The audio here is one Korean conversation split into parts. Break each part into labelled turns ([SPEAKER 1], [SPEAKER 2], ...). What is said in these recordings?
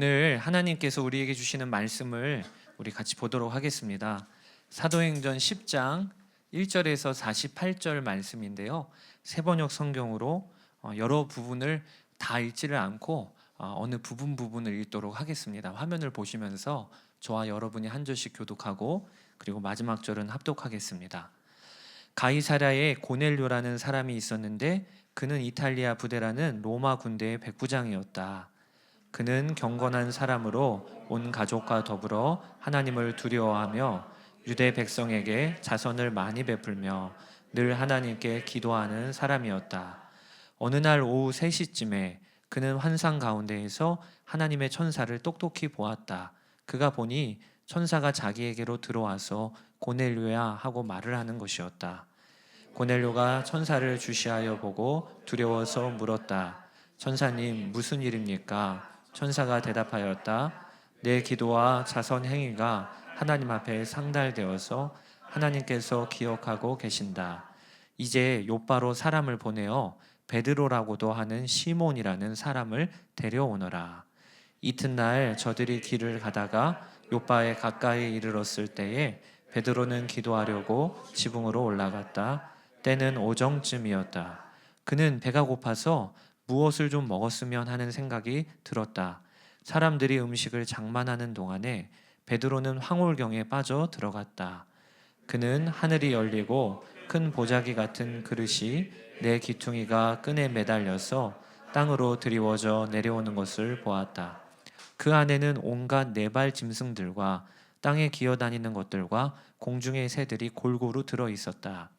[SPEAKER 1] 오늘 하나님께서 우리에게 주시는 말씀을 우리 같이 보도록 하겠습니다. 사도행전 10장 1절에서 48절 말씀인데요. 세번역 성경으로 여러 부분을 다 읽지를 않고 어느 부분을 읽도록 하겠습니다. 화면을 보시면서 저와 여러분이 한 절씩 교독하고 그리고 마지막 절은 합독하겠습니다. 가이사랴에 고넬료라는 사람이 있었는데 그는 이탈리아 부대라는 로마 군대의 백부장이었다. 그는 경건한 사람으로 온 가족과 더불어 하나님을 두려워하며 유대 백성에게 자선을 많이 베풀며 늘 하나님께 기도하는 사람이었다. 어느 날 오후 3시쯤에 그는 환상 가운데에서 하나님의 천사를 똑똑히 보았다. 그가 보니 천사가 자기에게로 들어와서 고넬료야 하고 말을 하는 것이었다. 고넬료가 천사를 주시하여 보고 두려워서 물었다. 천사님, 무슨 일입니까? 천사가 대답하였다. 내 기도와 자선 행위가 하나님 앞에 상달되어서 하나님께서 기억하고 계신다. 이제 요바로 사람을 보내어 베드로라고도 하는 시몬이라는 사람을 데려오너라. 이튿날 저들이 길을 가다가 요바에 가까이 이르렀을 때에 베드로는 기도하려고 지붕으로 올라갔다. 때는 오정쯤이었다. 그는 배가 고파서 무엇을 좀 먹었으면 하는 생각이 들었다. 사람들이 음식을 장만하는 동안에 베드로는 황홀경에 빠져 들어갔다. 그는 하늘이 열리고 큰 보자기 같은 그릇이 내 기퉁이가 끈에 매달려서 땅으로 드리워져 내려오는 것을 보았다. 그 안에는 온갖 네발 짐승들과 땅에 기어다니는 것들과 공중의 새들이 골고루 들어 있었다.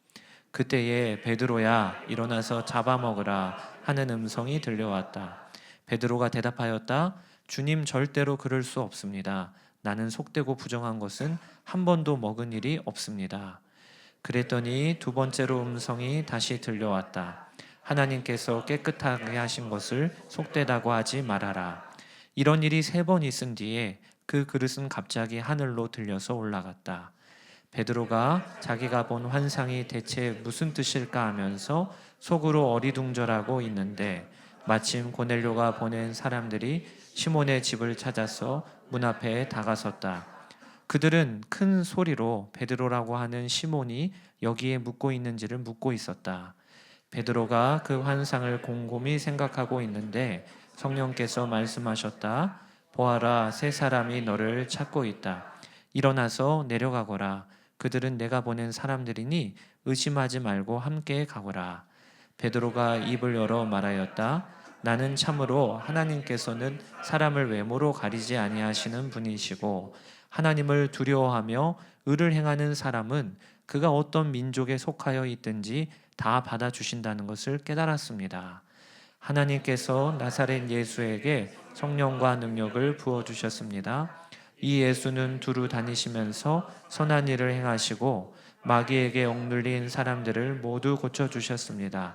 [SPEAKER 1] 그때에 베드로야 일어나서 잡아먹으라 하는 음성이 들려왔다. 베드로가 대답하였다. 주님, 절대로 그럴 수 없습니다. 나는 속되고 부정한 것은 한 번도 먹은 일이 없습니다. 그랬더니 두 번째로 음성이 다시 들려왔다. 하나님께서 깨끗하게 하신 것을 속되다고 하지 말아라. 이런 일이 3번 있은 뒤에 그 그릇은 갑자기 하늘로 들려서 올라갔다. 베드로가 자기가 본 환상이 대체 무슨 뜻일까 하면서 속으로 어리둥절하고 있는데 마침 고넬료가 보낸 사람들이 시몬의 집을 찾아서 문 앞에 다가섰다. 그들은 큰 소리로 베드로라고 하는 시몬이 여기에 묵고 있는지를 묻고 있었다. 베드로가 그 환상을 곰곰이 생각하고 있는데 성령께서 말씀하셨다. 보아라, 3사람이 너를 찾고 있다. 일어나서 내려가거라. 그들은 내가 보낸 사람들이니 의심하지 말고 함께 가거라. 베드로가 입을 열어 말하였다. 나는 참으로 하나님께서는 사람을 외모로 가리지 아니하시는 분이시고 하나님을 두려워하며 의를 행하는 사람은 그가 어떤 민족에 속하여 있든지 다 받아주신다는 것을 깨달았습니다. 하나님께서 나사렛 예수에게 성령과 능력을 부어주셨습니다. 이 예수는 두루 다니시면서 선한 일을 행하시고 마귀에게 억눌린 사람들을 모두 고쳐주셨습니다.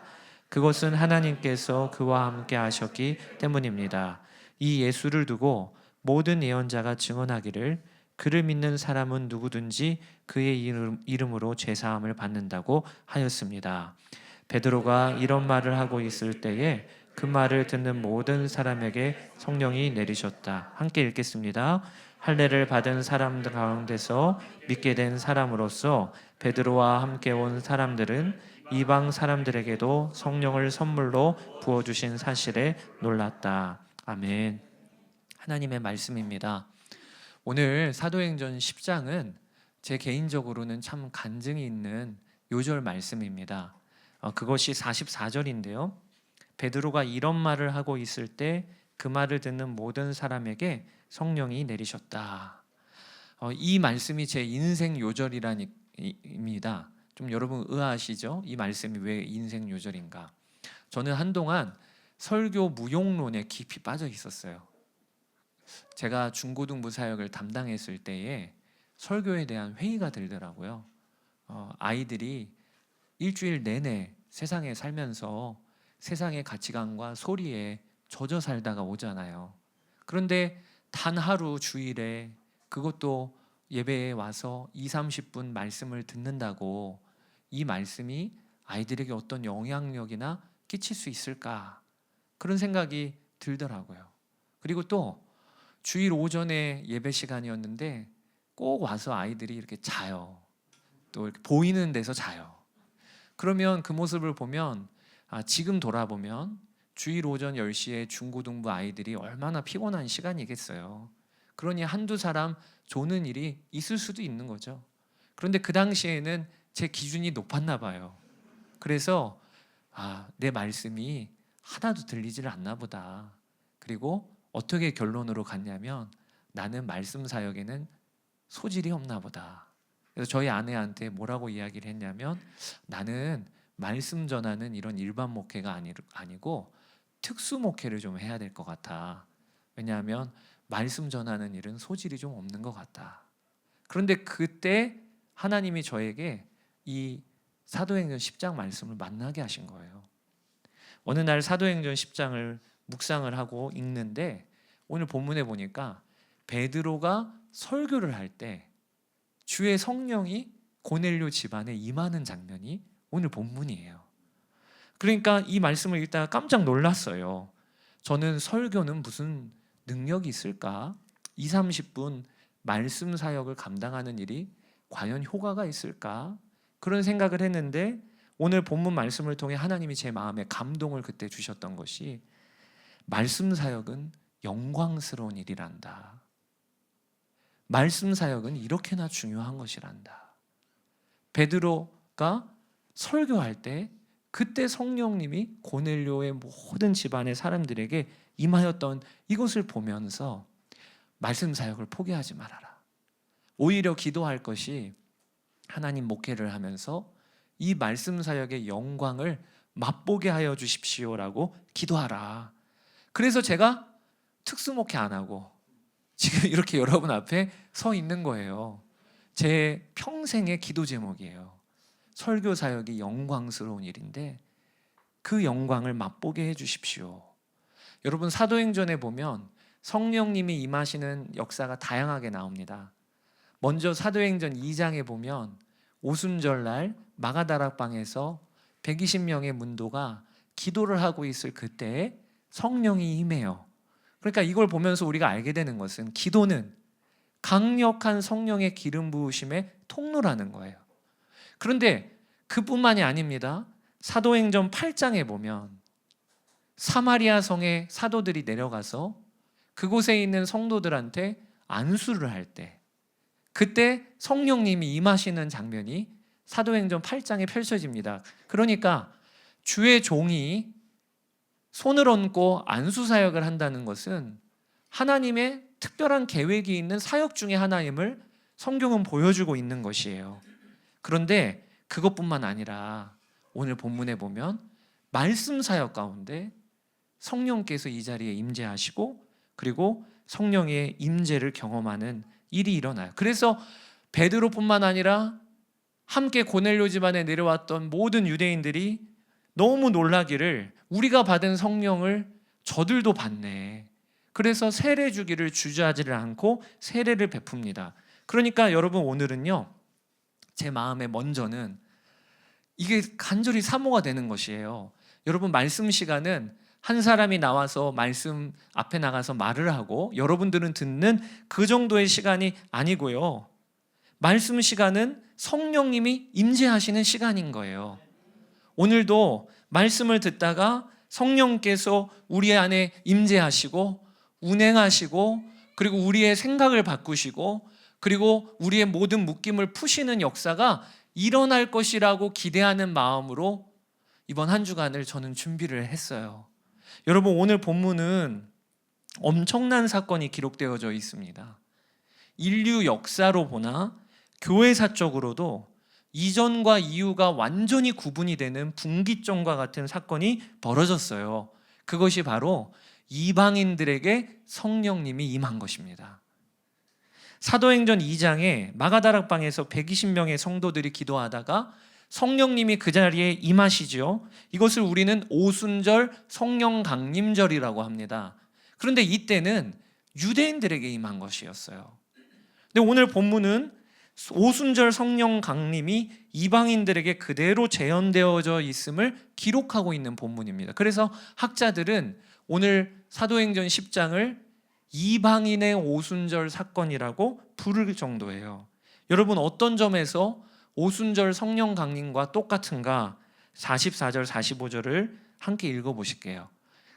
[SPEAKER 1] 그것은 하나님께서 그와 함께 하셨기 때문입니다. 이 예수를 두고 모든 예언자가 증언하기를 그를 믿는 사람은 누구든지 그의 이름으로 죄사함을 받는다고 하였습니다. 베드로가 이런 말을 하고 있을 때에 그 말을 듣는 모든 사람에게 성령이 내리셨다. 함께 읽겠습니다. 할례를 받은 사람들 가운데서 믿게 된 사람으로서 베드로와 함께 온 사람들은 이방 사람들에게도 성령을 선물로 부어주신 사실에 놀랐다. 아멘. 하나님의 말씀입니다. 오늘 사도행전 10장은 제 개인적으로는 참 간증이 있는 요절 말씀입니다. 그것이 44절인데요. 베드로가 이런 말을 하고 있을 때 그 말을 듣는 모든 사람에게 성령이 내리셨다. 이 말씀이 제 인생 요절이라니입니다. 좀 여러분 의아하시죠? 이 말씀이 왜 인생 요절인가? 저는 한동안 설교 무용론에 깊이 빠져 있었어요. 제가 중고등부 사역을 담당했을 때에 설교에 대한 회의가 들더라고요. 아이들이 일주일 내내 세상에 살면서 세상의 가치관과 소리에 젖어 살다가 오잖아요. 그런데 단 하루 주일에 그것도 예배에 와서 20-30분 말씀을 듣는다고 이 말씀이 아이들에게 어떤 영향력이나 끼칠 수 있을까? 그런 생각이 들더라고요. 그리고 또 주일 오전에 예배 시간이었는데 꼭 와서 아이들이 이렇게 자요. 또 이렇게 보이는 데서 자요. 그러면 그 모습을 보면 지금 돌아보면 주일 오전 10시에 중고등부 아이들이 얼마나 피곤한 시간이겠어요. 그러니 한두 사람 조는 일이 있을 수도 있는 거죠. 그런데 그 당시에는 제 기준이 높았나 봐요. 그래서 내 말씀이 하나도 들리질 않나 보다. 그리고 어떻게 결론으로 갔냐면 나는 말씀 사역에는 소질이 없나 보다. 그래서 저희 아내한테 뭐라고 이야기를 했냐면 나는 말씀 전하는 이런 일반 목회가 아니고 특수 목회를 좀 해야 될 것 같아. 왜냐하면 말씀 전하는 일은 소질이 좀 없는 것 같다. 그런데 그때 하나님이 저에게 이 사도행전 10장 말씀을 만나게 하신 거예요. 어느 날 사도행전 10장을 묵상을 하고 읽는데 오늘 본문에 보니까 베드로가 설교를 할 때 주의 성령이 고넬료 집안에 임하는 장면이 오늘 본문이에요. 그러니까 이 말씀을 읽다가 깜짝 놀랐어요. 저는 설교는 무슨 능력이 있을까? 20-30분 말씀 사역을 감당하는 일이 과연 효과가 있을까? 그런 생각을 했는데 오늘 본문 말씀을 통해 하나님이 제 마음에 감동을 그때 주셨던 것이 말씀 사역은 영광스러운 일이란다. 말씀 사역은 이렇게나 중요한 것이란다. 베드로가 설교할 때 그때 성령님이 고넬료의 모든 집안의 사람들에게 임하였던 이것을 보면서 말씀 사역을 포기하지 말아라. 오히려 기도할 것이 하나님 목회를 하면서 이 말씀 사역의 영광을 맛보게 하여 주십시오라고 기도하라. 그래서 제가 특수 목회 안 하고 지금 이렇게 여러분 앞에 서 있는 거예요. 제 평생의 기도 제목이에요. 설교 사역이 영광스러운 일인데 그 영광을 맛보게 해 주십시오. 여러분 사도행전에 보면 성령님이 임하시는 역사가 다양하게 나옵니다. 먼저 사도행전 2장에 보면 오순절날 마가다락방에서 120명의 문도가 기도를 하고 있을 그때 성령이 임해요. 그러니까 이걸 보면서 우리가 알게 되는 것은 기도는 강력한 성령의 기름 부으심의 통로라는 거예요. 그런데 그뿐만이 아닙니다. 사도행전 8장에 보면 사마리아 성에 사도들이 내려가서 그곳에 있는 성도들한테 안수를 할 때 그때 성령님이 임하시는 장면이 사도행전 8장에 펼쳐집니다. 그러니까 주의 종이 손을 얹고 안수 사역을 한다는 것은 하나님의 특별한 계획이 있는 사역 중에 하나임을 성경은 보여주고 있는 것이에요. 그런데 그것뿐만 아니라 오늘 본문에 보면 말씀 사역 가운데 성령께서 이 자리에 임재하시고 그리고 성령의 임재를 경험하는 일이 일어나요. 그래서 베드로뿐만 아니라 함께 고넬료 집안에 내려왔던 모든 유대인들이 너무 놀라기를 우리가 받은 성령을 저들도 받네. 그래서 세례 주기를 주저하지를 않고 세례를 베풉니다. 그러니까 여러분 오늘은요 제 마음에 먼저는 이게 간절히 사모가 되는 것이에요. 여러분 말씀 시간은 한 사람이 나와서 말씀 앞에 나가서 말을 하고 여러분들은 듣는 그 정도의 시간이 아니고요. 말씀 시간은 성령님이 임재하시는 시간인 거예요. 오늘도 말씀을 듣다가 성령께서 우리 안에 임재하시고 운행하시고 그리고 우리의 생각을 바꾸시고 그리고 우리의 모든 묶임을 푸시는 역사가 일어날 것이라고 기대하는 마음으로 이번 한 주간을 저는 준비를 했어요. 여러분 오늘 본문은 엄청난 사건이 기록되어져 있습니다. 인류 역사로 보나 교회사적으로도 이전과 이후가 완전히 구분이 되는 분기점과 같은 사건이 벌어졌어요. 그것이 바로 이방인들에게 성령님이 임한 것입니다. 사도행전 2장에 마가다락방에서 120명의 성도들이 기도하다가 성령님이 그 자리에 임하시죠. 이것을 우리는 오순절 성령 강림절이라고 합니다. 그런데 이때는 유대인들에게 임한 것이었어요. 근데 오늘 본문은 오순절 성령 강림이 이방인들에게 그대로 재현되어져 있음을 기록하고 있는 본문입니다. 그래서 학자들은 오늘 사도행전 10장을 이방인의 오순절 사건이라고 부를 정도예요. 여러분, 어떤 점에서 오순절 성령 강림과 똑같은가? 44절 45절을 함께 읽어보실게요.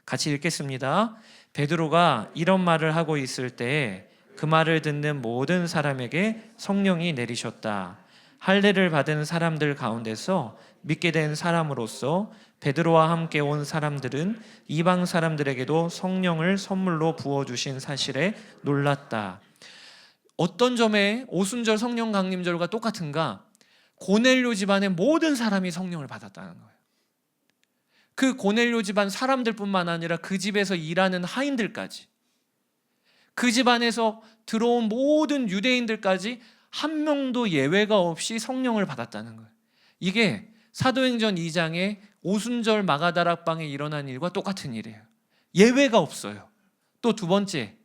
[SPEAKER 1] 같이 읽겠습니다. 베드로가 이런 말을 하고 있을 때 그 말을 듣는 모든 사람에게 성령이 내리셨다. 할례를 받은 사람들 가운데서 믿게 된 사람으로서 베드로와 함께 온 사람들은 이방 사람들에게도 성령을 선물로 부어주신 사실에 놀랐다. 어떤 점에 오순절 성령 강림절과 똑같은가? 고넬료 집안의 모든 사람이 성령을 받았다는 거예요. 그 고넬료 집안 사람들뿐만 아니라 그 집에서 일하는 하인들까지, 그 집안에서 들어온 모든 유대인들까지 한 명도 예외가 없이 성령을 받았다는 거예요. 이게 사도행전 2장의 오순절 마가다락방에 일어난 일과 똑같은 일이에요. 예외가 없어요. 또 두 번째,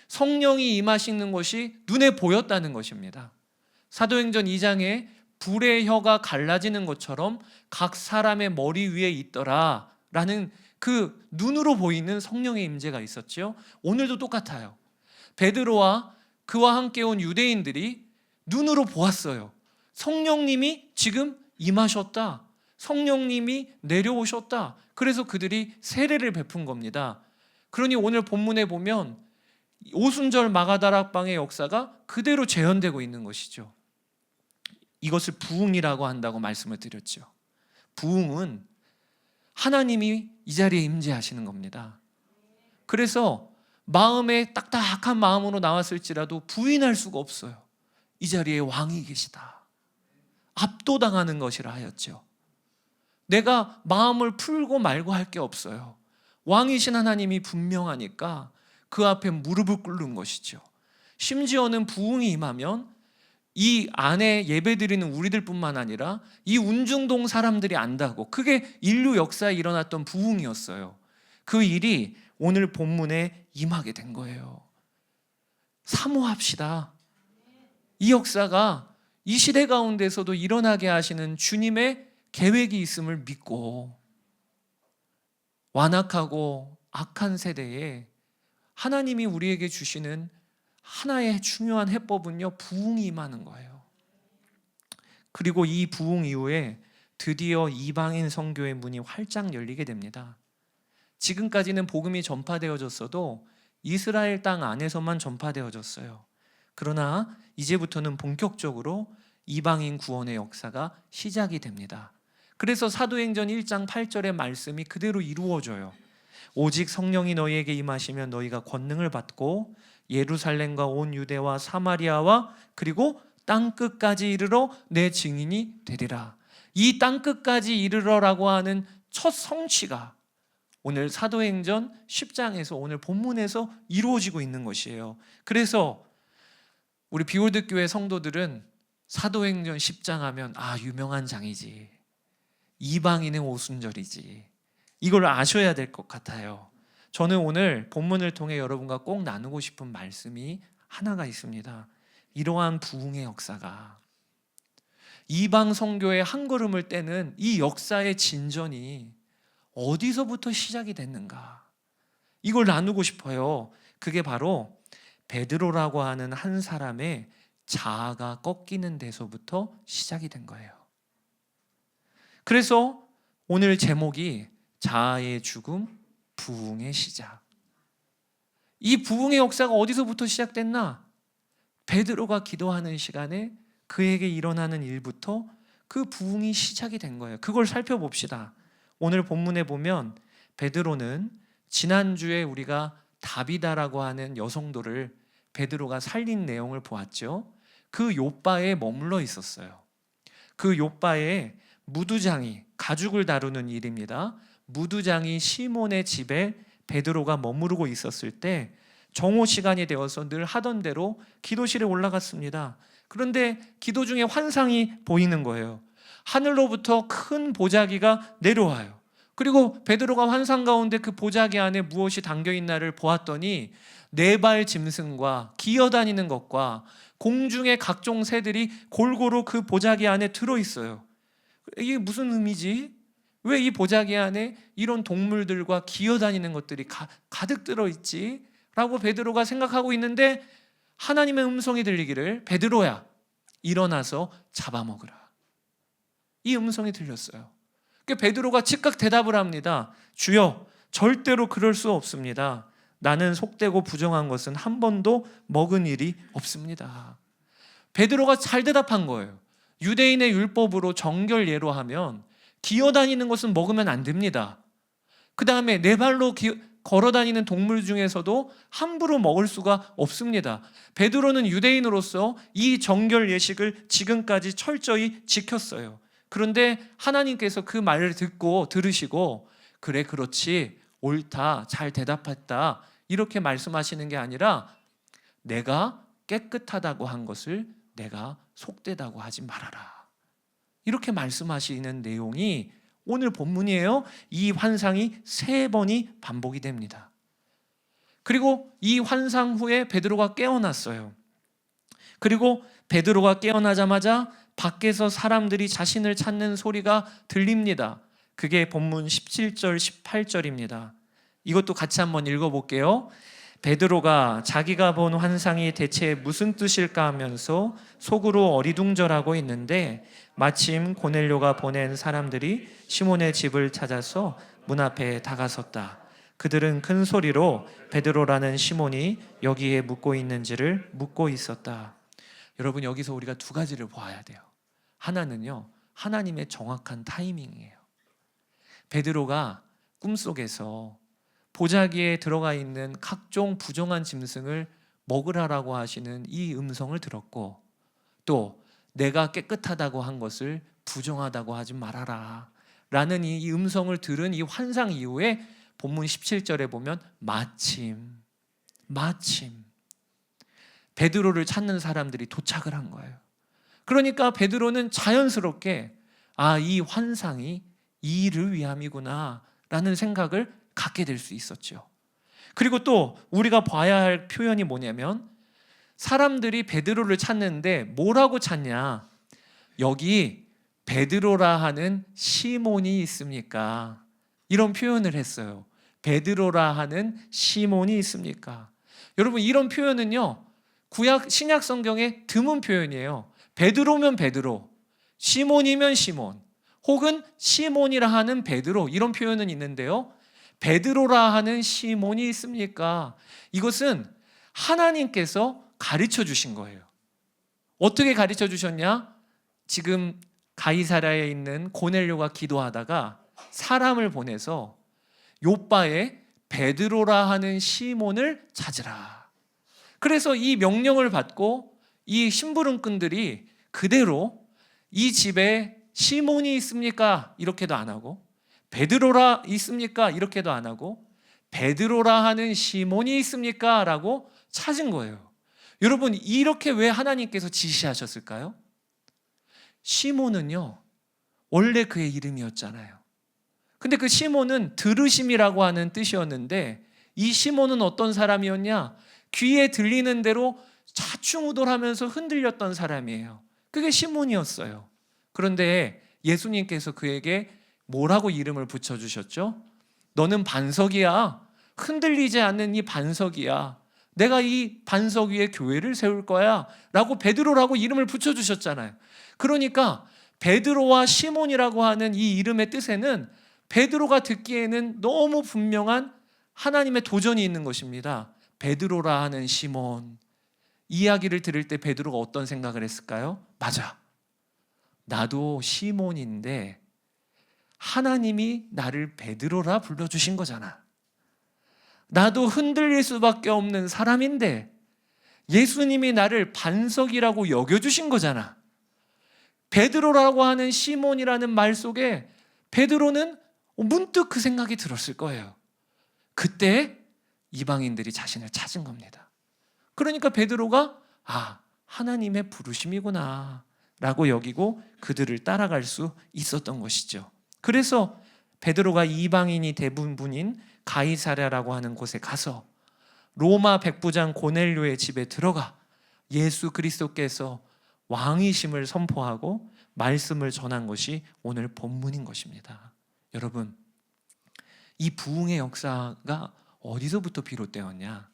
[SPEAKER 1] 성령이 임하시는 것이 눈에 보였다는 것입니다. 사도행전 2장에 불의 혀가 갈라지는 것처럼 각 사람의 머리 위에 있더라 라는 그 눈으로 보이는 성령의 임재가 있었죠. 오늘도 똑같아요. 베드로와 그와 함께 온 유대인들이 눈으로 보았어요. 성령님이 지금 임하셨다. 성령님이 내려오셨다. 그래서 그들이 세례를 베푼 겁니다. 그러니 오늘 본문에 보면 오순절 마가다락방의 역사가 그대로 재현되고 있는 것이죠. 이것을 부흥이라고 한다고 말씀을 드렸죠. 부흥은 하나님이 이 자리에 임재하시는 겁니다. 그래서 마음에 딱딱한 마음으로 나왔을지라도 부인할 수가 없어요. 이 자리에 왕이 계시다. 압도당하는 것이라 하였죠. 내가 마음을 풀고 말고 할 게 없어요. 왕이신 하나님이 분명하니까 그 앞에 무릎을 꿇는 것이죠. 심지어는 부흥이 임하면 이 안에 예배드리는 우리들뿐만 아니라 이 운중동 사람들이 안다고, 그게 인류 역사에 일어났던 부흥이었어요. 그 일이 오늘 본문에 임하게 된 거예요. 사모합시다. 이 역사가 이 시대 가운데서도 일어나게 하시는 주님의 계획이 있음을 믿고, 완악하고 악한 세대에 하나님이 우리에게 주시는 하나의 중요한 해법은요, 부흥이 임하는 거예요. 그리고 이 부흥 이후에 드디어 이방인 선교의 문이 활짝 열리게 됩니다. 지금까지는 복음이 전파되어졌어도 이스라엘 땅 안에서만 전파되어졌어요. 그러나 이제부터는 본격적으로 이방인 구원의 역사가 시작이 됩니다. 그래서 사도행전 1장 8절의 말씀이 그대로 이루어져요. 오직 성령이 너희에게 임하시면 너희가 권능을 받고 예루살렘과 온 유대와 사마리아와 그리고 땅끝까지 이르러 내 증인이 되리라. 이 땅끝까지 이르러라고 하는 첫 성취가 오늘 사도행전 10장에서 오늘 본문에서 이루어지고 있는 것이에요. 그래서 우리 비올드 교회 성도들은 사도행전 10장 하면 유명한 장이지, 이방인의 오순절이지, 이걸 아셔야 될 것 같아요. 저는 오늘 본문을 통해 여러분과 꼭 나누고 싶은 말씀이 하나가 있습니다. 이러한 부흥의 역사가 이방 선교의 한 걸음을 떼는 이 역사의 진전이 어디서부터 시작이 됐는가, 이걸 나누고 싶어요. 그게 바로 베드로라고 하는 한 사람의 자아가 꺾이는 데서부터 시작이 된 거예요. 그래서 오늘 제목이 자아의 죽음, 부흥의 시작. 이 부흥의 역사가 어디서부터 시작됐나? 베드로가 기도하는 시간에 그에게 일어나는 일부터 그 부흥이 시작이 된 거예요. 그걸 살펴봅시다. 오늘 본문에 보면 베드로는 지난주에 우리가 다비다라고 하는 여성도를 베드로가 살린 내용을 보았죠. 그 욥바에 머물러 있었어요. 그 욥바에 무두장이, 가죽을 다루는 일입니다. 무두장이 시몬의 집에 베드로가 머무르고 있었을 때 정오 시간이 되어서 늘 하던 대로 기도실에 올라갔습니다. 그런데 기도 중에 환상이 보이는 거예요. 하늘로부터 큰 보자기가 내려와요. 그리고 베드로가 환상 가운데 그 보자기 안에 무엇이 담겨있나를 보았더니 4발 짐승과 기어다니는 것과 공중의 각종 새들이 골고루 그 보자기 안에 들어있어요. 이게 무슨 의미지? 왜 이 보자기 안에 이런 동물들과 기어다니는 것들이 가득 들어있지? 라고 베드로가 생각하고 있는데 하나님의 음성이 들리기를 베드로야 일어나서 잡아먹으라. 이 음성이 들렸어요. 베드로가 즉각 대답을 합니다. 주여, 절대로 그럴 수 없습니다. 나는 속되고 부정한 것은 한 번도 먹은 일이 없습니다. 베드로가 잘 대답한 거예요. 유대인의 율법으로 정결 예로 하면 기어다니는 것은 먹으면 안 됩니다. 그 다음에 네 발로 걸어다니는 동물 중에서도 함부로 먹을 수가 없습니다. 베드로는 유대인으로서 이 정결 예식을 지금까지 철저히 지켰어요. 그런데 하나님께서 그 말을 듣고 들으시고 그래 그렇지 옳다 잘 대답했다 이렇게 말씀하시는 게 아니라 내가 깨끗하다고 한 것을 내가 속되다고 하지 말아라 이렇게 말씀하시는 내용이 오늘 본문이에요. 이 환상이 3번이 반복이 됩니다. 그리고 이 환상 후에 베드로가 깨어났어요. 그리고 베드로가 깨어나자마자 밖에서 사람들이 자신을 찾는 소리가 들립니다. 그게 본문 17절 18절입니다. 이것도 같이 한번 읽어볼게요. 베드로가 자기가 본 환상이 대체 무슨 뜻일까 하면서 속으로 어리둥절하고 있는데 마침 고넬료가 보낸 사람들이 시몬의 집을 찾아서 문 앞에 다가섰다. 그들은 큰 소리로 베드로라는 시몬이 여기에 묵고 있는지를 묻고 있었다. 여러분, 여기서 우리가 2가지를 보아야 돼요. 하나는요, 하나님의 정확한 타이밍이에요. 베드로가 꿈속에서 보자기에 들어가 있는 각종 부정한 짐승을 먹으라라고 하시는 이 음성을 들었고, 또 내가 깨끗하다고 한 것을 부정하다고 하지 말아라 라는 이 음성을 들은 이 환상 이후에 본문 17절에 보면 마침 베드로를 찾는 사람들이 도착을 한 거예요. 그러니까 베드로는 자연스럽게 이 환상이 이 일을 위함이구나 라는 생각을 갖게 될 수 있었죠. 그리고 또 우리가 봐야 할 표현이 뭐냐면 사람들이 베드로를 찾는데 뭐라고 찾냐? 여기 베드로라 하는 시몬이 있습니까? 이런 표현을 했어요. 베드로라 하는 시몬이 있습니까? 여러분, 이런 표현은요 구약 신약 성경에 드문 표현이에요. 베드로면 베드로, 시몬이면 시몬, 혹은 시몬이라 하는 베드로, 이런 표현은 있는데요, 베드로라 하는 시몬이 있습니까? 이것은 하나님께서 가르쳐 주신 거예요. 어떻게 가르쳐 주셨냐? 지금 가이사랴에 있는 고넬료가 기도하다가 사람을 보내서 요바에 베드로라 하는 시몬을 찾으라. 그래서 이 명령을 받고 이 심부름꾼들이 그대로 이 집에 시몬이 있습니까? 이렇게도 안 하고, 베드로라 있습니까? 이렇게도 안 하고, 베드로라 하는 시몬이 있습니까? 라고 찾은 거예요. 여러분, 이렇게 왜 하나님께서 지시하셨을까요? 시몬은요 원래 그의 이름이었잖아요. 근데 그 시몬은 들으심이라고 하는 뜻이었는데, 이 시몬은 어떤 사람이었냐? 귀에 들리는 대로 좌충우돌하면서 흔들렸던 사람이에요. 그게 시몬이었어요. 그런데 예수님께서 그에게 뭐라고 이름을 붙여주셨죠? 너는 반석이야. 흔들리지 않는 이 반석이야. 내가 이 반석 위에 교회를 세울 거야 라고 베드로라고 이름을 붙여주셨잖아요. 그러니까 베드로와 시몬이라고 하는 이 이름의 뜻에는 베드로가 듣기에는 너무 분명한 하나님의 도전이 있는 것입니다. 베드로라 하는 시몬. 이야기를 들을 때 베드로가 어떤 생각을 했을까요? 맞아, 나도 시몬인데 하나님이 나를 베드로라 불러주신 거잖아. 나도 흔들릴 수밖에 없는 사람인데 예수님이 나를 반석이라고 여겨주신 거잖아. 베드로라고 하는 시몬이라는 말 속에 베드로는 문득 그 생각이 들었을 거예요. 그때 이방인들이 자신을 찾은 겁니다. 그러니까 베드로가 하나님의 부르심이구나 라고 여기고 그들을 따라갈 수 있었던 것이죠. 그래서 베드로가 이방인이 대부분인 가이사랴라고 하는 곳에 가서 로마 백부장 고넬료의 집에 들어가 예수 그리스도께서 왕이심을 선포하고 말씀을 전한 것이 오늘 본문인 것입니다. 여러분, 이 부흥의 역사가 어디서부터 비롯되었냐?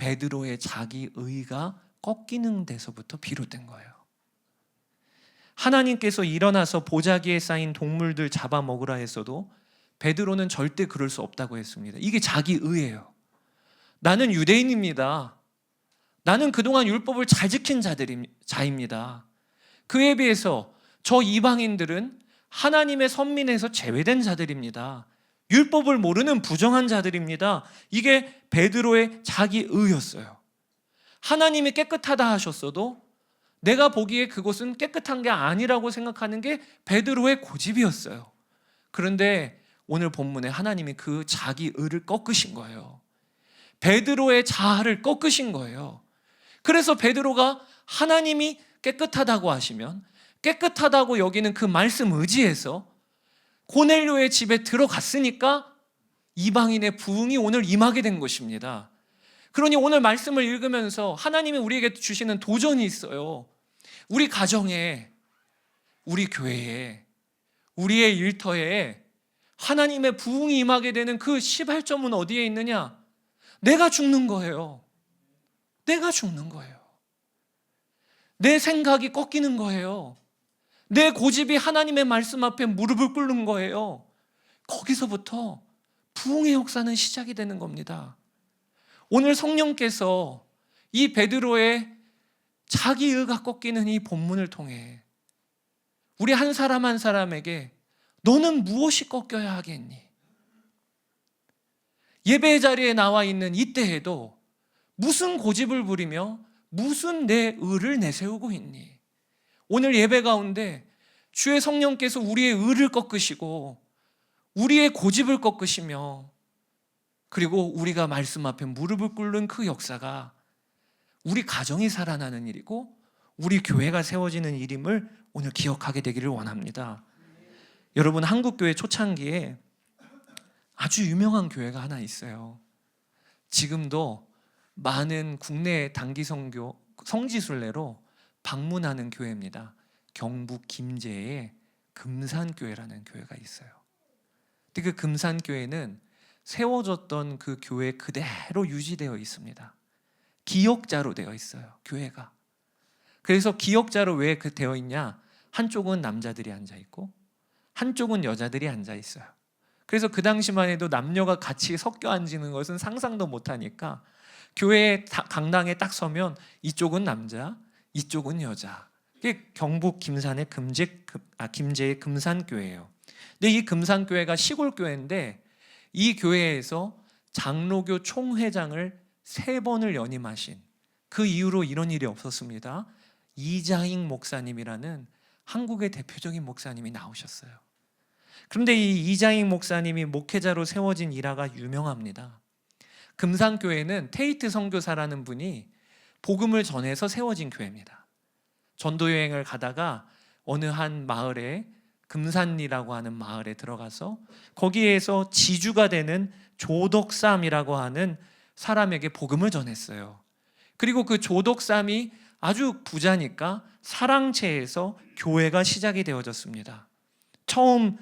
[SPEAKER 1] 베드로의 자기 의가 꺾이는 데서부터 비롯된 거예요. 하나님께서 일어나서 보자기에 쌓인 동물들 잡아먹으라 했어도 베드로는 절대 그럴 수 없다고 했습니다. 이게 자기 의예요. 나는 유대인입니다. 나는 그동안 율법을 잘 지킨 자입니다. 그에 비해서 저 이방인들은 하나님의 선민에서 제외된 자들입니다. 율법을 모르는 부정한 자들입니다. 이게 베드로의 자기 의였어요. 하나님이 깨끗하다 하셨어도 내가 보기에 그것은 깨끗한 게 아니라고 생각하는 게 베드로의 고집이었어요. 그런데 오늘 본문에 하나님이 그 자기 의를 꺾으신 거예요. 베드로의 자아를 꺾으신 거예요. 그래서 베드로가 하나님이 깨끗하다고 하시면 깨끗하다고 여기는 그 말씀 의지해서 고넬료의 집에 들어갔으니까 이방인의 부흥이 오늘 임하게 된 것입니다. 그러니 오늘 말씀을 읽으면서 하나님이 우리에게 주시는 도전이 있어요. 우리 가정에, 우리 교회에, 우리의 일터에 하나님의 부흥이 임하게 되는 그 시발점은 어디에 있느냐? 내가 죽는 거예요. 내가 죽는 거예요. 내 생각이 꺾이는 거예요. 내 고집이 하나님의 말씀 앞에 무릎을 꿇는 거예요. 거기서부터 부흥의 역사는 시작이 되는 겁니다. 오늘 성령께서 이 베드로의 자기의가 꺾이는 이 본문을 통해 우리 한 사람 한 사람에게 너는 무엇이 꺾여야 하겠니? 예배 자리에 나와 있는 이때에도 무슨 고집을 부리며 무슨 내 의를 내세우고 있니? 오늘 예배 가운데 주의 성령께서 우리의 의를 꺾으시고 우리의 고집을 꺾으시며 그리고 우리가 말씀 앞에 무릎을 꿇는 그 역사가 우리 가정이 살아나는 일이고 우리 교회가 세워지는 일임을 오늘 기억하게 되기를 원합니다. 여러분, 한국교회 초창기에 아주 유명한 교회가 하나 있어요. 지금도 많은 국내 단기 선교 성지순례로 방문하는 교회입니다. 경북 김제에 금산교회라는 교회가 있어요. 근데 그 금산교회는 세워졌던 그 교회 그대로 유지되어 있습니다. 기역자로 되어 있어요, 교회가. 그래서 기역자로 왜 되어 있냐? 한쪽은 남자들이 앉아 있고 한쪽은 여자들이 앉아 있어요. 그래서 그 당시만 해도 남녀가 같이 섞여 앉는 것은 상상도 못하니까 교회 강당에 딱 서면 이쪽은 남자, 이쪽은 여자. 이게 경북 김산의 김제의 금산교회예요. 근데 이 금산교회가 시골교회인데 이 교회에서 장로교 총회장을 3번을 연임하신, 그 이후로 이런 일이 없었습니다. 이자익 목사님이라는 한국의 대표적인 목사님이 나오셨어요. 그런데 이 이자익 목사님이 목회자로 세워진 일화가 유명합니다. 금산교회는 테이트 선교사라는 분이 복음을 전해서 세워진 교회입니다. 전도여행을 가다가 어느 한 마을에, 금산리라고 하는 마을에 들어가서 거기에서 지주가 되는 조덕삼이라고 하는 사람에게 복음을 전했어요. 그리고 그 조덕삼이 아주 부자니까 사랑채에서 교회가 시작이 되어졌습니다. 처음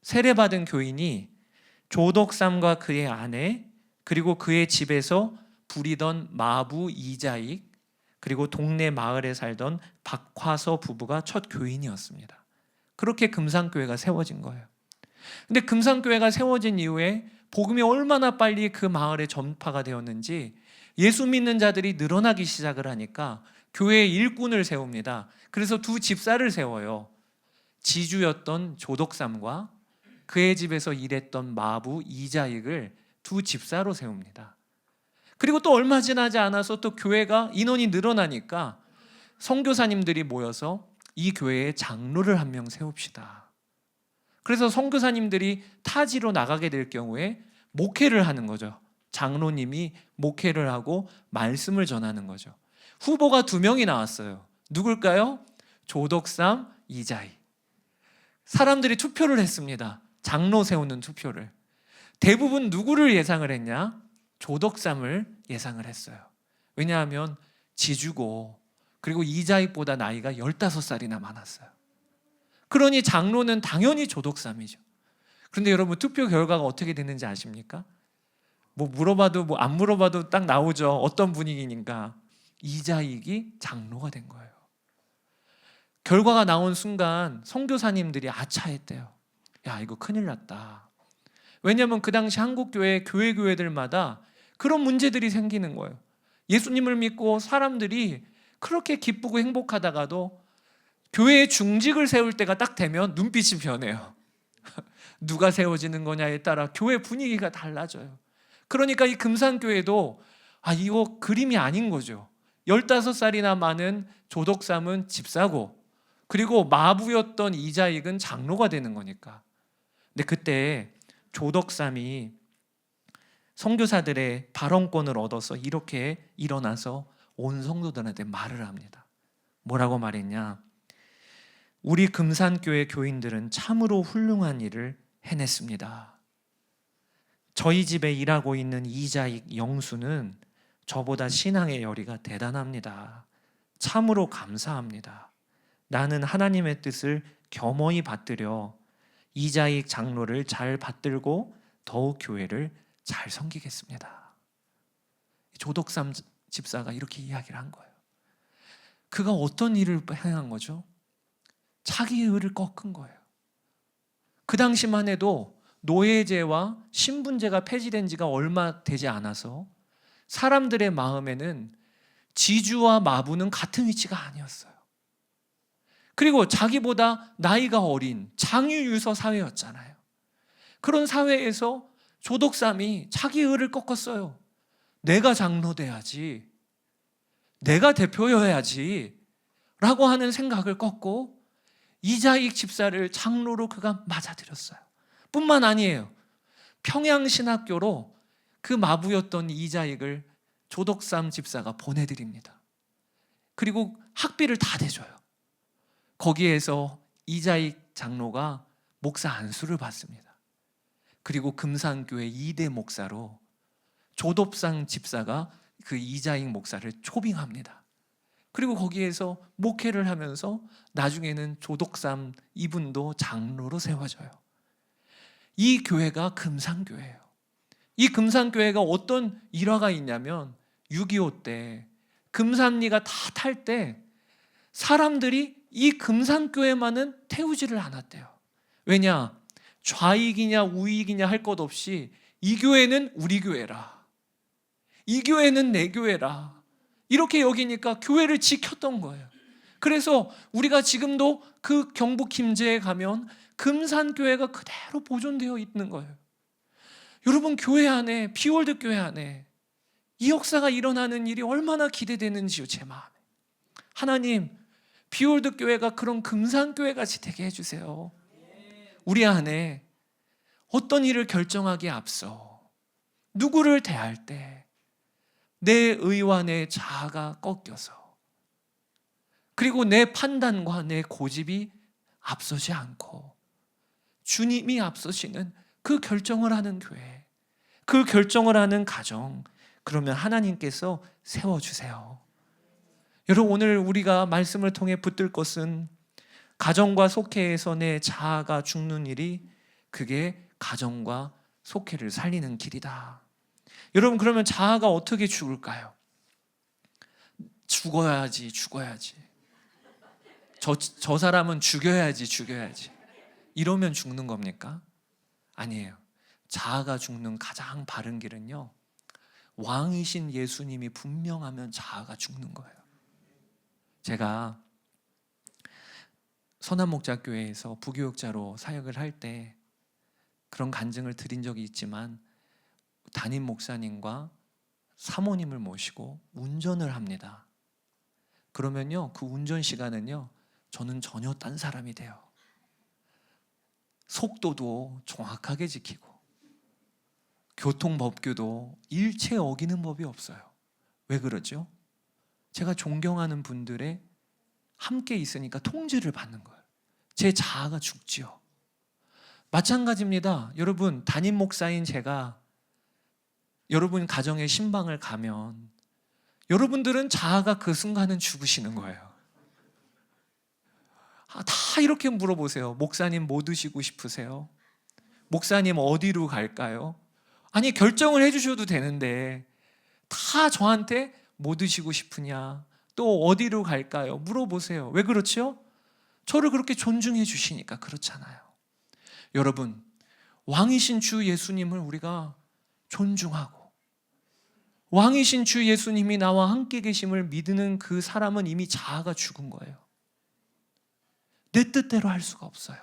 [SPEAKER 1] 세례받은 교인이 조덕삼과 그의 아내, 그리고 그의 집에서 부리던 마부 이자익, 그리고 동네 마을에 살던 박화서 부부가 첫 교인이었습니다. 그렇게 금산교회가 세워진 거예요. 근데 금산교회가 세워진 이후에 복음이 얼마나 빨리 그 마을에 전파가 되었는지 예수 믿는 자들이 늘어나기 시작을 하니까 교회에 일꾼을 세웁니다. 그래서 2 집사를 세워요. 지주였던 조덕삼과 그의 집에서 일했던 마부 이자익을 2 집사로 세웁니다. 그리고 또 얼마 지나지 않아서 또 교회가 인원이 늘어나니까 선교사님들이 모여서 이 교회에 장로를 1명 세웁시다. 그래서 선교사님들이 타지로 나가게 될 경우에 목회를 하는 거죠. 장로님이 목회를 하고 말씀을 전하는 거죠. 후보가 2명이 나왔어요. 누굴까요? 조덕삼, 이자익. 사람들이 투표를 했습니다. 장로 세우는 투표를. 대부분 누구를 예상을 했냐? 조덕삼을 예상을 했어요. 왜냐하면 지주고 그리고 이자익보다 나이가 15살이나 많았어요. 그러니 장로는 당연히 조덕삼이죠. 그런데 여러분, 투표 결과가 어떻게 됐는지 아십니까? 뭐 물어봐도 뭐 안 물어봐도 딱 나오죠. 어떤 분위기니까. 이자익이 장로가 된 거예요. 결과가 나온 순간 선교사님들이 아차했대요. 야, 이거 큰일 났다. 왜냐하면 그 당시 한국 교회들마다 그런 문제들이 생기는 거예요. 예수님을 믿고 사람들이 그렇게 기쁘고 행복하다가도 교회에 중직을 세울 때가 딱 되면 눈빛이 변해요. 누가 세워지는 거냐에 따라 교회 분위기가 달라져요. 그러니까 이 금산교회도 이거 그림이 아닌 거죠. 15살이나 많은 조덕삼은 집사고, 그리고 마부였던 이자익은 장로가 되는 거니까. 근데 그때 조덕삼이 선교사들의 발언권을 얻어서 이렇게 일어나서 온 성도들한테 말을 합니다. 뭐라고 말했냐? 우리 금산교회 교인들은 참으로 훌륭한 일을 해냈습니다. 저희 집에 일하고 있는 이자익 영수는 저보다 신앙의 열의가 대단합니다. 참으로 감사합니다. 나는 하나님의 뜻을 겸허히 받들여 이자익 장로를 잘 받들고 더욱 교회를 잘 섬기겠습니다. 조덕삼 집사가 이렇게 이야기를 한 거예요. 그가 어떤 일을 행한 거죠? 자기의 의를 꺾은 거예요. 그 당시만 해도 노예제와 신분제가 폐지된 지가 얼마 되지 않아서 사람들의 마음에는 지주와 마부는 같은 위치가 아니었어요. 그리고 자기보다 나이가 어린 장유유서 사회였잖아요. 그런 사회에서 조덕삼이 자기의 의를 꺾었어요. 내가 장로 돼야지, 내가 대표여야지 라고 하는 생각을 꺾고 이자익 집사를 장로로 그가 맞아들였어요. 뿐만 아니에요. 평양신학교로 그 마부였던 이자익을 조덕삼 집사가 보내드립니다. 그리고 학비를 다 대줘요. 거기에서 이자익 장로가 목사 안수를 받습니다. 그리고 금산교회 2대 목사로 조덕삼 집사가 그 이자익 목사를 초빙합니다. 그리고 거기에서 목회를 하면서 나중에는 조덕삼 이분도 장로로 세워져요. 이 교회가 금산교회예요. 이 금산교회가 어떤 일화가 있냐면 6.25 때 금산리가 다 탈 때 사람들이 이 금산교회만은 태우지를 않았대요. 왜냐? 좌익이냐 우익이냐 할 것 없이 이 교회는 우리 교회라, 이 교회는 내 교회라, 이렇게 여기니까 교회를 지켰던 거예요. 그래서 우리가 지금도 그 경북 김제에 가면 금산교회가 그대로 보존되어 있는 거예요. 여러분, 교회 안에, 비월드 교회 안에 이 역사가 일어나는 일이 얼마나 기대되는지요, 제 마음에. 하나님, 비월드 교회가 그런 금산교회 같이 되게 해주세요. 우리 안에 어떤 일을 결정하기에 앞서 누구를 대할 때 내 의와 내 자아가 꺾여서, 그리고 내 판단과 내 고집이 앞서지 않고 주님이 앞서시는 그 결정을 하는 교회, 그 결정을 하는 가정, 그러면 하나님께서 세워주세요. 여러분, 오늘 우리가 말씀을 통해 붙들 것은 가정과 속회에서 내 자아가 죽는 일이, 그게 가정과 속회를 살리는 길이다. 여러분, 그러면 자아가 어떻게 죽을까요? 죽어야지. 저 사람은 죽여야지. 이러면 죽는 겁니까? 아니에요. 자아가 죽는 가장 바른 길은요, 왕이신 예수님이 분명하면 자아가 죽는 거예요. 제가 선한목자교회에서 부교육자로 사역을 할 때 그런 간증을 드린 적이 있지만, 담임 목사님과 사모님을 모시고 운전을 합니다. 그러면요, 그 운전 시간은요, 저는 전혀 딴 사람이 돼요. 속도도 정확하게 지키고 교통법규도 일체 어기는 법이 없어요. 왜 그러죠? 제가 존경하는 분들의 함께 있으니까 통제를 받는 거예요. 제 자아가 죽지요. 마찬가지입니다. 여러분, 담임 목사인 제가 여러분 가정의 신방을 가면 여러분들은 자아가 그 순간은 죽으시는 거예요. 다 이렇게 물어보세요. 목사님 뭐 드시고 싶으세요? 목사님 어디로 갈까요? 아니 결정을 해주셔도 되는데 다 저한테 뭐 드시고 싶으냐, 또 어디로 갈까요? 물어보세요. 왜 그렇죠? 저를 그렇게 존중해 주시니까 그렇잖아요. 여러분, 왕이신 주 예수님을 우리가 존중하고 왕이신 주 예수님이 나와 함께 계심을 믿는 그 사람은 이미 자아가 죽은 거예요. 내 뜻대로 할 수가 없어요.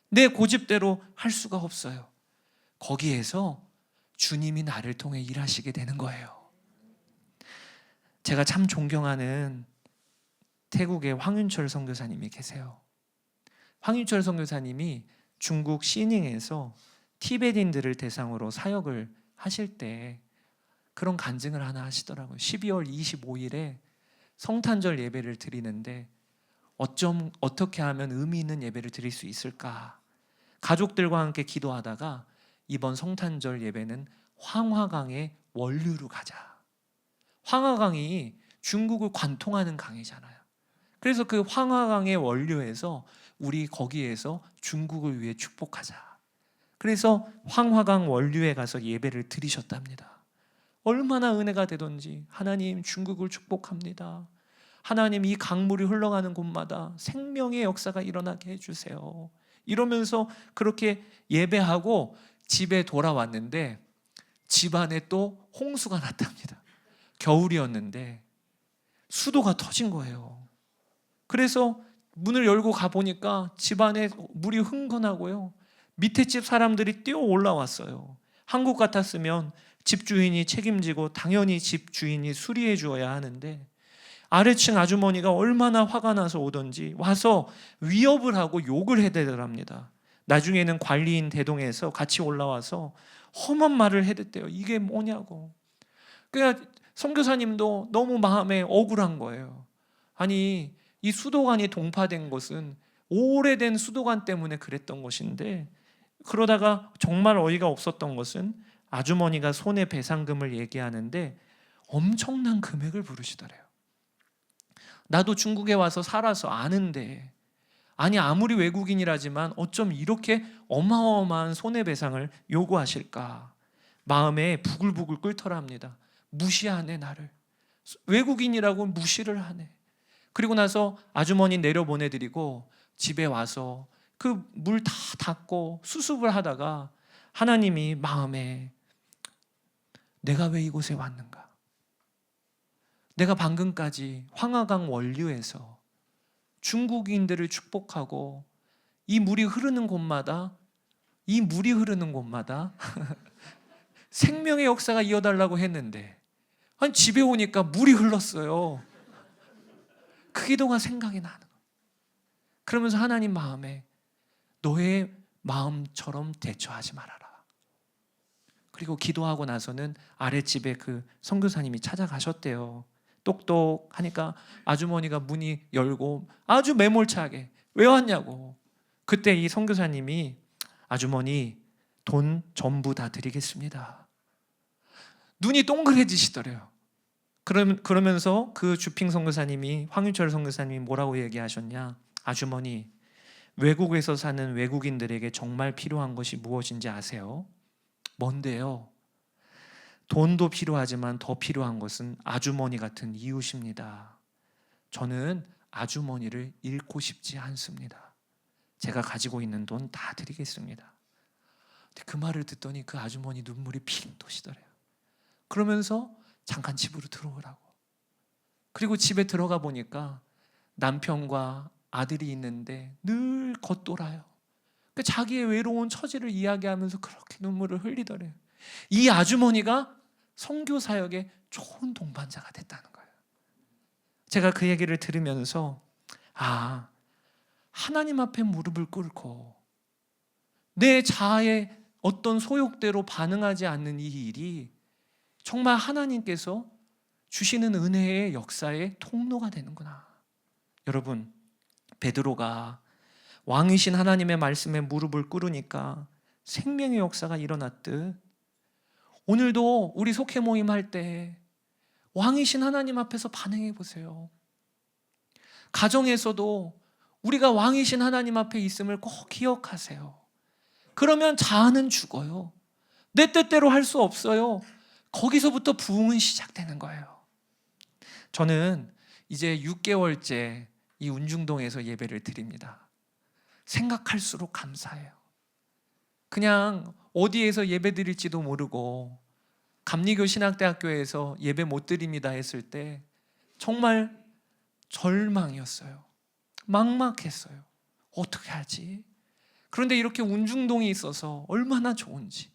[SPEAKER 1] 내 고집대로 할 수가 없어요. 거기에서 주님이 나를 통해 일하시게 되는 거예요. 제가 참 존경하는 태국의 황윤철 선교사님이 계세요. 황윤철 선교사님이 중국 시닝에서 티베트인들을 대상으로 사역을 하실 때 그런 간증을 하나 하시더라고요. 12월 25일에 성탄절 예배를 드리는데 어떻게 하면 의미 있는 예배를 드릴 수 있을까? 가족들과 함께 기도하다가 이번 성탄절 예배는 황화강의 원류로 가자. 황화강이 중국을 관통하는 강이잖아요. 그래서 그 황화강의 원류에서 우리 거기에서 중국을 위해 축복하자. 그래서 황화강 원류에 가서 예배를 드리셨답니다. 얼마나 은혜가 되던지 하나님 중국을 축복합니다. 하나님 이 강물이 흘러가는 곳마다 생명의 역사가 일어나게 해주세요. 이러면서 그렇게 예배하고 집에 돌아왔는데 집안에 또 홍수가 났답니다. 겨울이었는데 수도가 터진 거예요. 그래서 문을 열고 가보니까 집안에 물이 흥건하고요. 밑에 집 사람들이 뛰어 올라왔어요. 한국 같았으면 집주인이 책임지고 당연히 집주인이 수리해 주어야 하는데 아래층 아주머니가 얼마나 화가 나서 오던지 와서 위협을 하고 욕을 해대더랍니다. 나중에는 관리인 대동에서 같이 올라와서 험한 말을 해댔대요. 이게 뭐냐고. 그러니까 선교사님도 너무 마음에 억울한 거예요. 아니 이 수도관이 동파된 것은 오래된 수도관 때문에 그랬던 것인데 그러다가 정말 어이가 없었던 것은 아주머니가 손해 배상금을 얘기하는데 엄청난 금액을 부르시더래요. 나도 중국에 와서 살아서 아는데 아니 아무리 외국인이라지만 어쩜 이렇게 어마어마한 손해배상을 요구하실까. 마음에 부글부글 끓더랍니다. 무시하네 나를. 외국인이라고 무시를 하네. 그리고 나서 아주머니 내려보내드리고 집에 와서 그 물 다 닦고 수습을 하다가 하나님이 마음에 내가 왜 이곳에 왔는가? 내가 방금까지 황하강 원류에서 중국인들을 축복하고 이 물이 흐르는 곳마다 생명의 역사가 이어달라고 했는데 아니 집에 오니까 물이 흘렀어요. 그 기도가 생각이 나는 거예요. 그러면서 하나님 마음에 너의 마음처럼 대처하지 말아라. 그리고 기도하고 나서는 아랫집에 그 선교사님이 찾아가셨대요. 똑똑하니까 아주머니가 문이 열고 아주 매몰차게 왜 왔냐고. 그때 이 선교사님이 아주머니 돈 전부 다 드리겠습니다. 눈이 동그래지시더래요. 그러면서 그 주핑 선교사님이 황윤철 선교사님이 뭐라고 얘기하셨냐. 아주머니 외국에서 사는 외국인들에게 정말 필요한 것이 무엇인지 아세요? 뭔데요? 돈도 필요하지만 더 필요한 것은 아주머니 같은 이웃입니다. 저는 아주머니를 잃고 싶지 않습니다. 제가 가지고 있는 돈 다 드리겠습니다. 근데 그 말을 듣더니 그 아주머니 눈물이 핑 도시더래요. 그러면서 잠깐 집으로 들어오라고. 그리고 집에 들어가 보니까 남편과 아들이 있는데 늘 겉돌아요. 자기의 외로운 처지를 이야기하면서 그렇게 눈물을 흘리더래요. 이 아주머니가 선교 사역의 좋은 동반자가 됐다는 거예요. 제가 그 얘기를 들으면서 하나님 앞에 무릎을 꿇고 내 자아의 어떤 소욕대로 반응하지 않는 이 일이 정말 하나님께서 주시는 은혜의 역사의 통로가 되는구나. 여러분, 베드로가 왕이신 하나님의 말씀에 무릎을 꿇으니까 생명의 역사가 일어났듯 오늘도 우리 속회 모임 할 때 왕이신 하나님 앞에서 반응해 보세요. 가정에서도 우리가 왕이신 하나님 앞에 있음을 꼭 기억하세요. 그러면 자아는 죽어요. 내 뜻대로 할 수 없어요. 거기서부터 부흥은 시작되는 거예요. 저는 이제 6개월째 이 운중동에서 예배를 드립니다. 생각할수록 감사해요. 그냥 어디에서 예배 드릴지도 모르고 감리교 신학대학교에서 예배 못 드립니다 했을 때 정말 절망이었어요. 막막했어요. 어떻게 하지? 그런데 이렇게 운중동이 있어서 얼마나 좋은지.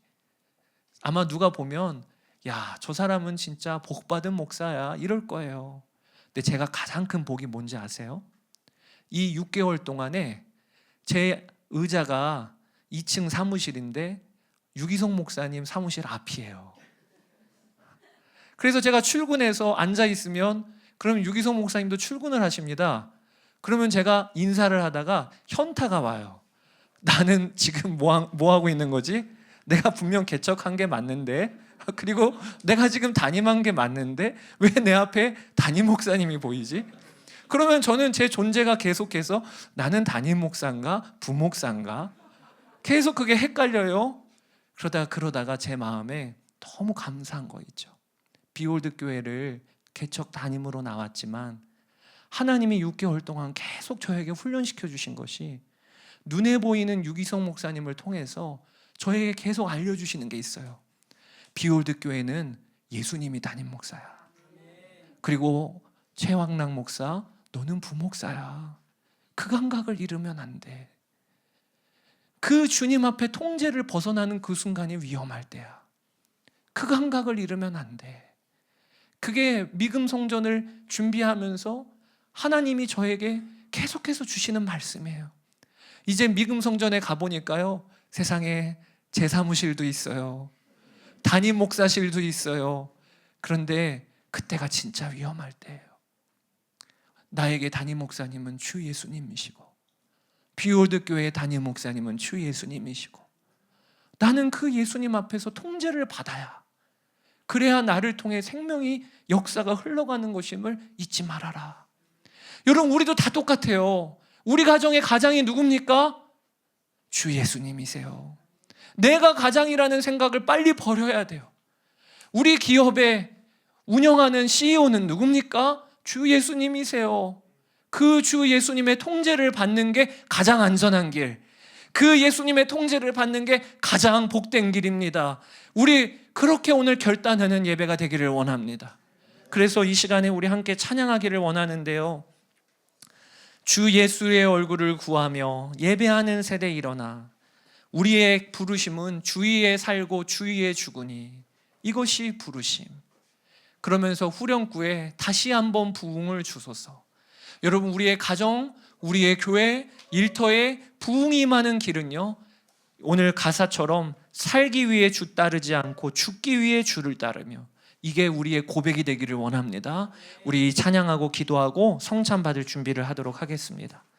[SPEAKER 1] 아마 누가 보면 야, 저 사람은 진짜 복받은 목사야 이럴 거예요. 근데 제가 가장 큰 복이 뭔지 아세요? 이 6개월 동안에 제 의자가 2층 사무실인데 유기성 목사님 사무실 앞이에요. 그래서 제가 출근해서 앉아 있으면 그럼 유기성 목사님도 출근을 하십니다. 그러면 제가 인사를 하다가 현타가 와요. 나는 지금 뭐 하고 있는 거지? 내가 분명 개척한 게 맞는데, 그리고 내가 지금 담임한 게 맞는데 왜 내 앞에 담임 목사님이 보이지? 그러면 저는 제 존재가 계속해서 나는 담임 목사인가 부목사인가 계속 그게 헷갈려요. 그러다가 제 마음에 너무 감사한 거 있죠. 비올드 교회를 개척 담임으로 나왔지만 하나님이 6개월 동안 계속 저에게 훈련시켜 주신 것이 눈에 보이는 유기성 목사님을 통해서 저에게 계속 알려주시는 게 있어요. 비올드 교회는 예수님이 담임 목사야. 그리고 최왕락 목사, 너는 부목사야. 그 감각을 잃으면 안 돼. 그 주님 앞에 통제를 벗어나는 그 순간이 위험할 때야. 그 감각을 잃으면 안 돼. 그게 미금 성전을 준비하면서 하나님이 저에게 계속해서 주시는 말씀이에요. 이제 미금 성전에 가보니까요, 세상에 제 사무실도 있어요. 담임 목사실도 있어요. 그런데 그때가 진짜 위험할 때예요. 나에게 담임 목사님은 주 예수님이시고 비올드 교회의 담임 목사님은 주 예수님이시고 나는 그 예수님 앞에서 통제를 받아야, 그래야 나를 통해 생명이 역사가 흘러가는 것임을 잊지 말아라. 여러분, 우리도 다 똑같아요. 우리 가정의 가장이 누굽니까? 주 예수님이세요. 내가 가장이라는 생각을 빨리 버려야 돼요. 우리 기업의 운영하는 CEO는 누굽니까? 주 예수님이세요. 그 주 예수님의 통제를 받는 게 가장 안전한 길, 그 예수님의 통제를 받는 게 가장 복된 길입니다. 우리 그렇게 오늘 결단하는 예배가 되기를 원합니다. 그래서 이 시간에 우리 함께 찬양하기를 원하는데요, 주 예수의 얼굴을 구하며 예배하는 세대 일어나 우리의 부르심은 주위에 살고 주위에 죽으니 이것이 부르심. 그러면서 후렴구에 다시 한번 부흥을 주소서. 여러분, 우리의 가정, 우리의 교회, 일터에 부흥이 임하는 길은요, 오늘 가사처럼 살기 위해 주 따르지 않고 죽기 위해 주를 따르며, 이게 우리의 고백이 되기를 원합니다. 우리 찬양하고 기도하고 성찬 받을 준비를 하도록 하겠습니다.